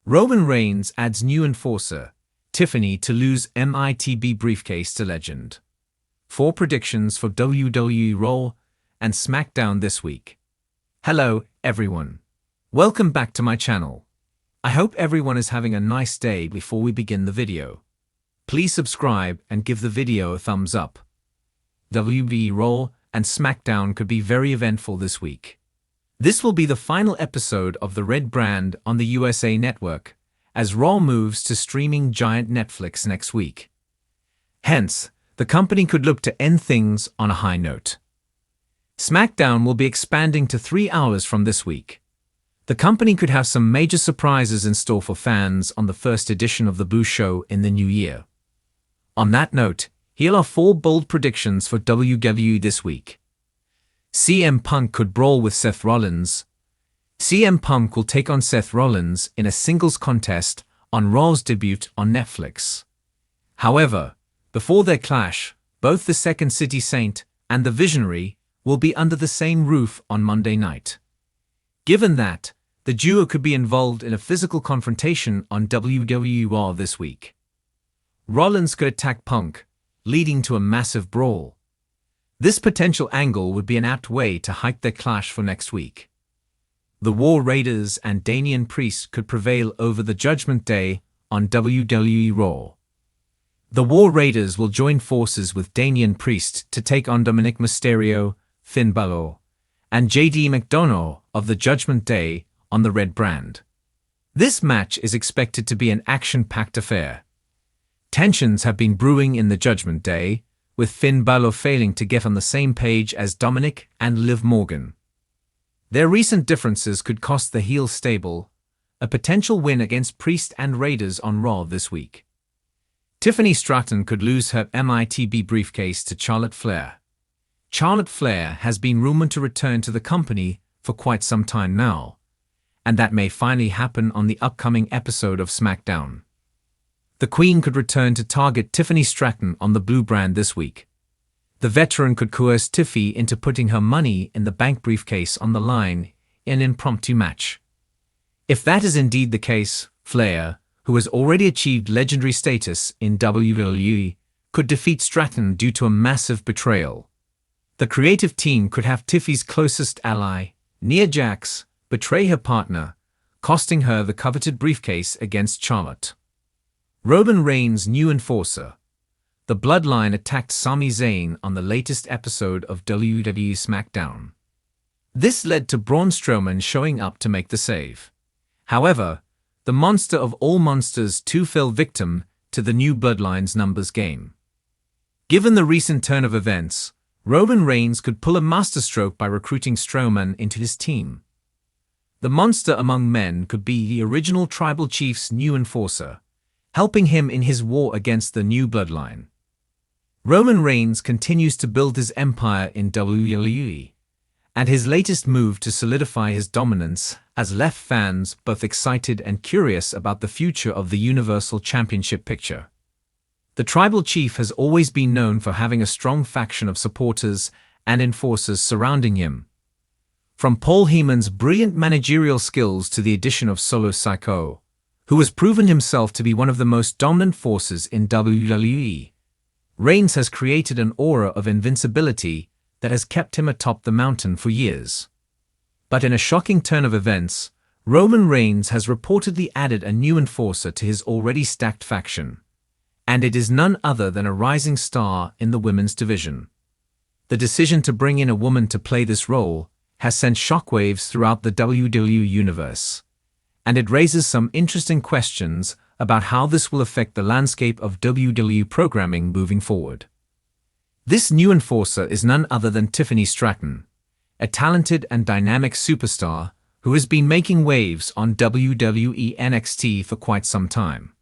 Roman Reigns adds new enforcer, Tiffany, to lose MITB briefcase to legend. 4 predictions for WWE Raw and SmackDown this week. Hello, everyone. Welcome back to my channel. I hope everyone is having a nice day. Before we begin the video, please subscribe and give the video a thumbs up. WWE Raw and SmackDown could be very eventful this week. This will be the final episode of the Red brand on the USA Network, as Raw moves to streaming giant Netflix next week. Hence, the company could look to end things on a high note. SmackDown will be expanding to 3 hours from this week. The company could have some major surprises in store for fans on the first edition of the Boo Show in the new year. On that note, here are 4 bold predictions for WWE this week. CM Punk could brawl with Seth Rollins. CM Punk will take on Seth Rollins in a singles contest on Raw's debut on Netflix. However, before their clash, both the Second City Saint and the Visionary will be under the same roof on Monday night. Given that, the duo could be involved in a physical confrontation on WWE Raw this week. Rollins could attack Punk, leading to a massive brawl. This potential angle would be an apt way to hype their clash for next week. The War Raiders and Damian Priest could prevail over the Judgment Day on WWE Raw. The War Raiders will join forces with Damian Priest to take on Dominic Mysterio, Finn Balor, and JD McDonough of the Judgment Day on the Red brand. This match is expected to be an action-packed affair. Tensions have been brewing in the Judgment Day, with Finn Balor failing to get on the same page as Dominic and Liv Morgan. Their recent differences could cost the heel stable a potential win against Priest and Raiders on Raw this week. Tiffany Stratton could lose her MITB briefcase to Charlotte Flair. Charlotte Flair has been rumored to return to the company for quite some time now, and that may finally happen on the upcoming episode of SmackDown. The Queen could return to target Tiffany Stratton on the Blue brand this week. The veteran could coerce Tiffy into putting her money in the bank briefcase on the line in an impromptu match. If that is indeed the case, Flair, who has already achieved legendary status in WWE, could defeat Stratton due to a massive betrayal. The creative team could have Tiffy's closest ally, Nia Jax, betray her partner, costing her the coveted briefcase against Charlotte. Roman Reigns' new enforcer. The Bloodline attacked Sami Zayn on the latest episode of WWE SmackDown. This led to Braun Strowman showing up to make the save. However, the monster of all monsters too fell victim to the new Bloodline's numbers game. Given the recent turn of events, Roman Reigns could pull a masterstroke by recruiting Strowman into his team. The monster among men could be the original Tribal Chief's new enforcer, helping him in his war against the new Bloodline. Roman Reigns continues to build his empire in WWE, and his latest move to solidify his dominance has left fans both excited and curious about the future of the Universal Championship picture. The Tribal Chief has always been known for having a strong faction of supporters and enforcers surrounding him. From Paul Heyman's brilliant managerial skills to the addition of Solo Sikoa, who has proven himself to be one of the most dominant forces in WWE, Reigns has created an aura of invincibility that has kept him atop the mountain for years. But in a shocking turn of events, Roman Reigns has reportedly added a new enforcer to his already stacked faction, and it is none other than a rising star in the women's division. The decision to bring in a woman to play this role has sent shockwaves throughout the WWE universe, and it raises some interesting questions about how this will affect the landscape of WWE programming moving forward. This new enforcer is none other than Tiffany Stratton, a talented and dynamic superstar who has been making waves on WWE NXT for quite some time.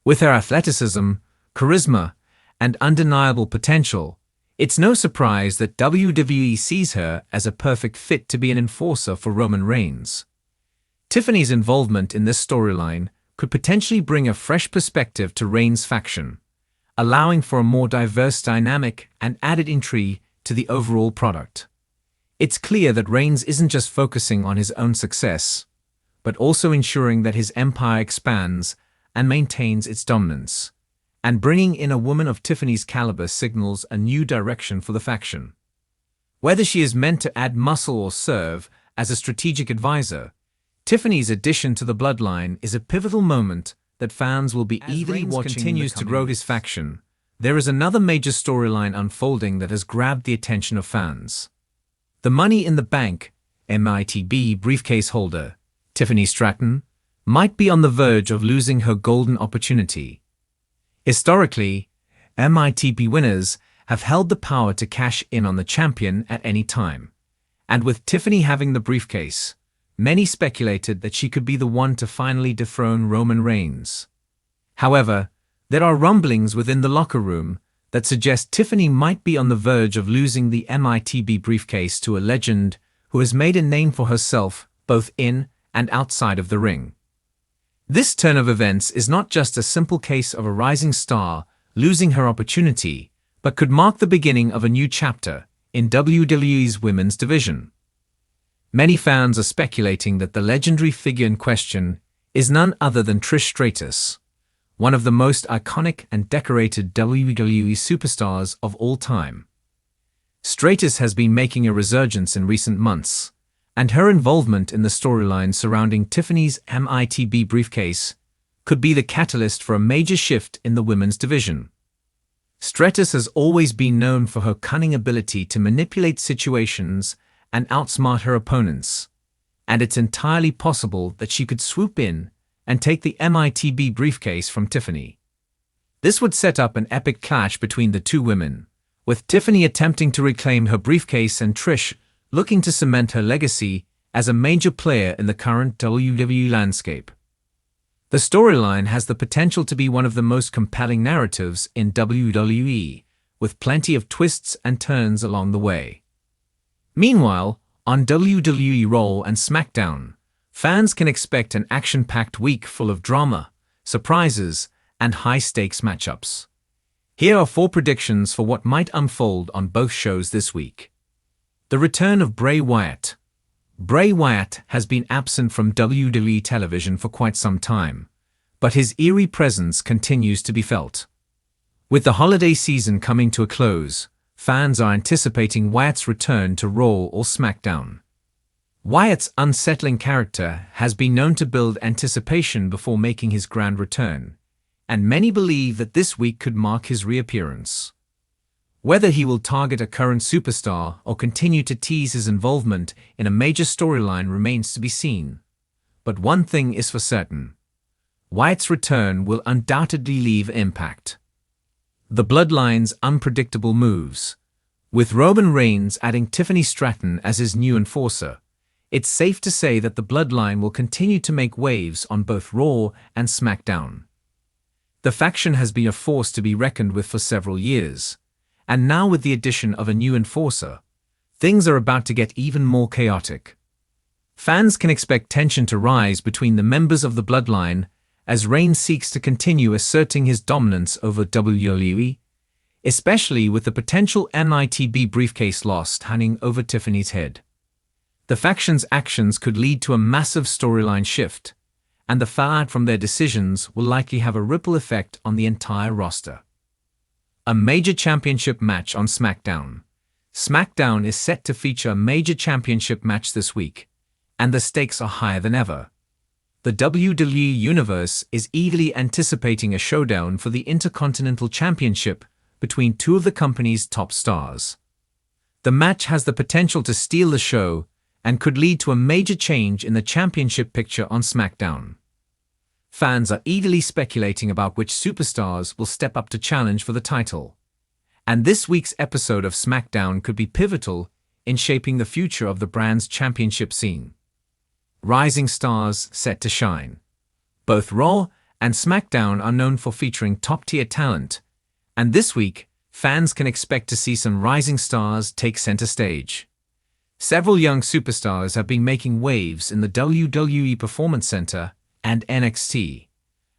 With her athleticism, charisma, and undeniable potential, it's no surprise that WWE sees her as a perfect fit to be an enforcer for Roman Reigns. Tiffany's involvement in this storyline could potentially bring a fresh perspective to Reigns' faction, allowing for a more diverse dynamic and added intrigue to the overall product. It's clear that Reigns isn't just focusing on his own success, but also ensuring that his empire expands and maintains its dominance. And bringing in a woman of Tiffany's caliber signals a new direction for the faction. Whether she is meant to add muscle or serve as a strategic advisor, Tiffany's addition to the bloodline is a pivotal moment that fans will be eagerly watching. As continues to grow his faction, there is another major storyline unfolding that has grabbed the attention of fans. The Money in the Bank (MITB) briefcase holder, Tiffany Stratton, might be on the verge of losing her golden opportunity. Historically, MITB winners have held the power to cash in on the champion at any time. And with Tiffany having the briefcase, many speculated that she could be the one to finally dethrone Roman Reigns. However, there are rumblings within the locker room that suggest Tiffany might be on the verge of losing the MITB briefcase to a legend who has made a name for herself both in and outside of the ring. This turn of events is not just a simple case of a rising star losing her opportunity, but could mark the beginning of a new chapter in WWE's women's division. Many fans are speculating that the legendary figure in question is none other than Trish Stratus, one of the most iconic and decorated WWE superstars of all time. Stratus has been making a resurgence in recent months, and her involvement in the storyline surrounding Tiffany's MITB briefcase could be the catalyst for a major shift in the women's division. Stratus has always been known for her cunning ability to manipulate situations and outsmart her opponents, and it's entirely possible that she could swoop in and take the MITB briefcase from Tiffany. This would set up an epic clash between the two women, with Tiffany attempting to reclaim her briefcase and Trish looking to cement her legacy as a major player in the current WWE landscape. The storyline has the potential to be one of the most compelling narratives in WWE, with plenty of twists and turns along the way. Meanwhile, on WWE Raw and SmackDown, fans can expect an action-packed week full of drama, surprises, and high-stakes matchups. Here are 4 predictions for what might unfold on both shows this week. The return of Bray Wyatt. Bray Wyatt has been absent from WWE television for quite some time, but his eerie presence continues to be felt. With the holiday season coming to a close, fans are anticipating Wyatt's return to Raw or SmackDown. Wyatt's unsettling character has been known to build anticipation before making his grand return, and many believe that this week could mark his reappearance. Whether he will target a current superstar or continue to tease his involvement in a major storyline remains to be seen. But one thing is for certain: Wyatt's return will undoubtedly leave impact. The Bloodline's unpredictable moves. With Roman Reigns adding Tiffany Stratton as his new enforcer, it's safe to say that the Bloodline will continue to make waves on both Raw and SmackDown. The faction has been a force to be reckoned with for several years, and now with the addition of a new enforcer, things are about to get even more chaotic. Fans can expect tension to rise between the members of the Bloodline as Reigns seeks to continue asserting his dominance over WWE, especially with the potential MITB briefcase loss hanging over Tiffany's head. The faction's actions could lead to a massive storyline shift, and the fallout from their decisions will likely have a ripple effect on the entire roster. A major championship match on SmackDown. SmackDown is set to feature a major championship match this week, and the stakes are higher than ever. The WWE Universe is eagerly anticipating a showdown for the Intercontinental Championship between 2 of the company's top stars. The match has the potential to steal the show and could lead to a major change in the championship picture on SmackDown. Fans are eagerly speculating about which superstars will step up to challenge for the title, and this week's episode of SmackDown could be pivotal in shaping the future of the brand's championship scene. Rising stars set to shine. Both Raw and SmackDown are known for featuring top-tier talent, and this week, fans can expect to see some rising stars take center stage. Several young superstars have been making waves in the WWE Performance Center and NXT,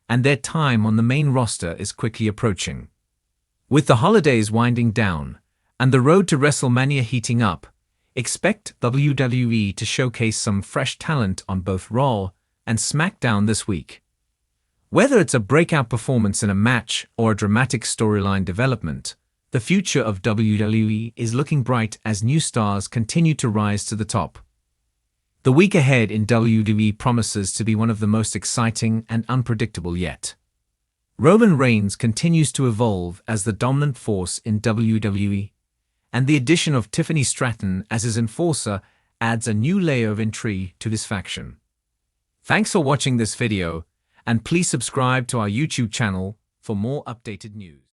and their time on the main roster is quickly approaching. With the holidays winding down and the road to WrestleMania heating up, expect WWE to showcase some fresh talent on both Raw and SmackDown this week. Whether it's a breakout performance in a match or a dramatic storyline development, the future of WWE is looking bright as new stars continue to rise to the top. The week ahead in WWE promises to be one of the most exciting and unpredictable yet. Roman Reigns continues to evolve as the dominant force in WWE, and the addition of Tiffany Stratton as his enforcer adds a new layer of intrigue to this faction. Thanks for watching this video, and please subscribe to our YouTube channel for more updated news.